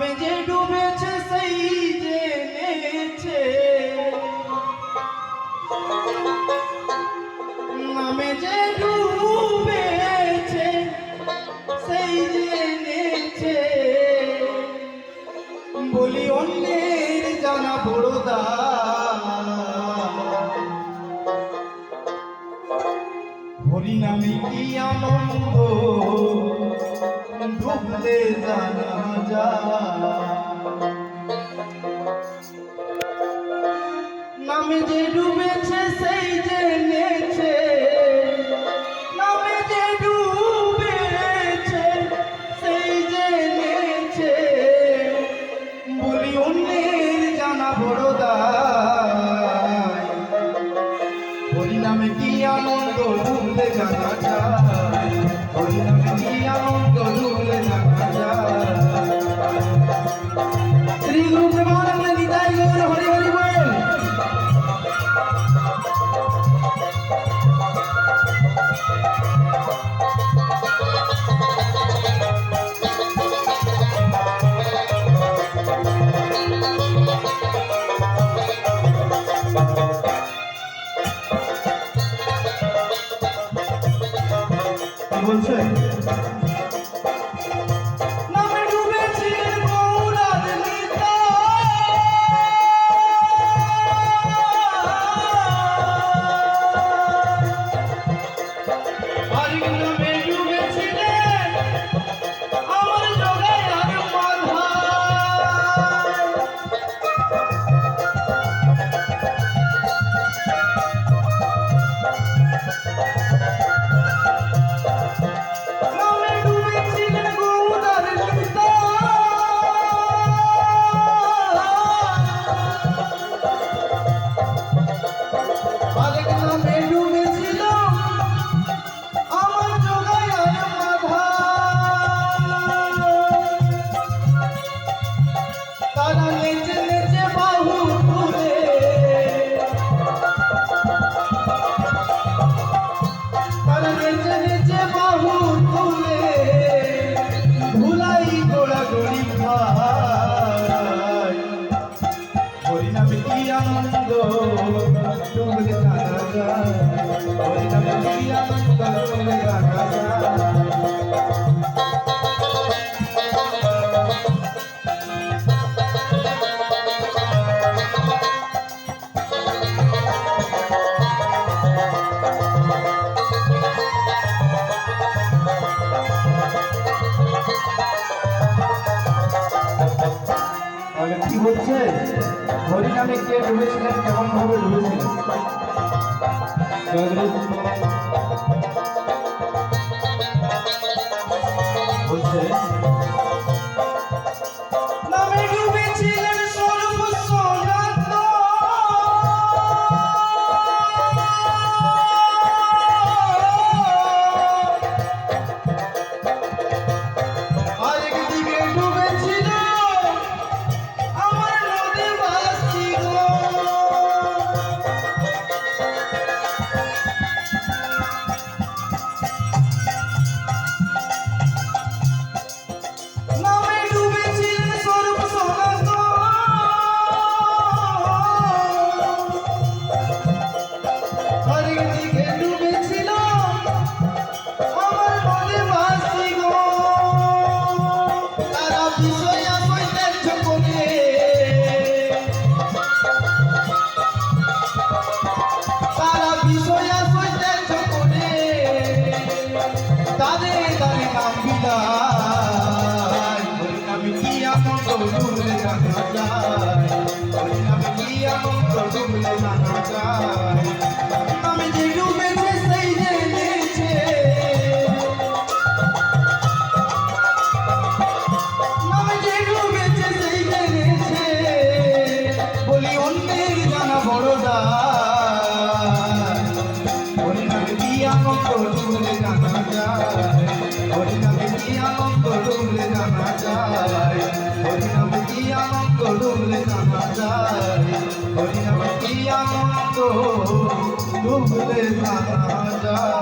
নামে যে ডুবেছে সেই জেনেছে, নামে যে ডুবেছে সেই জেনেছে, বলি অন্যের জানা বড় দাম। হরি নামে কি আনন্দ ডুবলে জানা যায়, নামে যে ডুবেছে সেই জেনেছে, নামে যে ডুবেছে সেই জেনেছে, বলি অন্যের জানা বড় দায়। হরি নামে কি আনন্দ ডুবলে জানা যায়, হরি নামে কি আনন্দ ডুবলে জানা যায়। শ্রী গুরু প্রেমানন্দ নিতাই গৌর হরি হরি বল। বলছে নামে ডুবেছে গৌরার নিতাই, হরি নামে ডুবেছিলেন আমার জগায় আর আনন্দ ডুবলে জানা যায়, হরি নামে কি আনন্দ ডুবলে জানা যায়। কি হচ্ছে হরি নামে কে ডুবেছিলেন, কেমন ভাবে ডুবেছিলেন? বলছে নামে ডুবেছিলেন স্বরূপ সনাতন, আরেকদিকে ডুবেছিল ডুবলে জানা যায়, হরি নামে কি আনন্দ ডুবলে জানা যায়। নামে যে ডুবেছে সেই জেনেছে, নামে যে ডুবেছে সেই জেনেছে, বলি অন্যের জানা বড় দায়। হরি নামে কি আনন্দ ডুবলে জানা যায়, হরি নামে কি আনন্দ ডুবলে জানা যায়, হরি নামে কি আনন্দ ডুবলে জানা যায়, হরি নামে কি আনন্দ ডুবলে জানা যায়।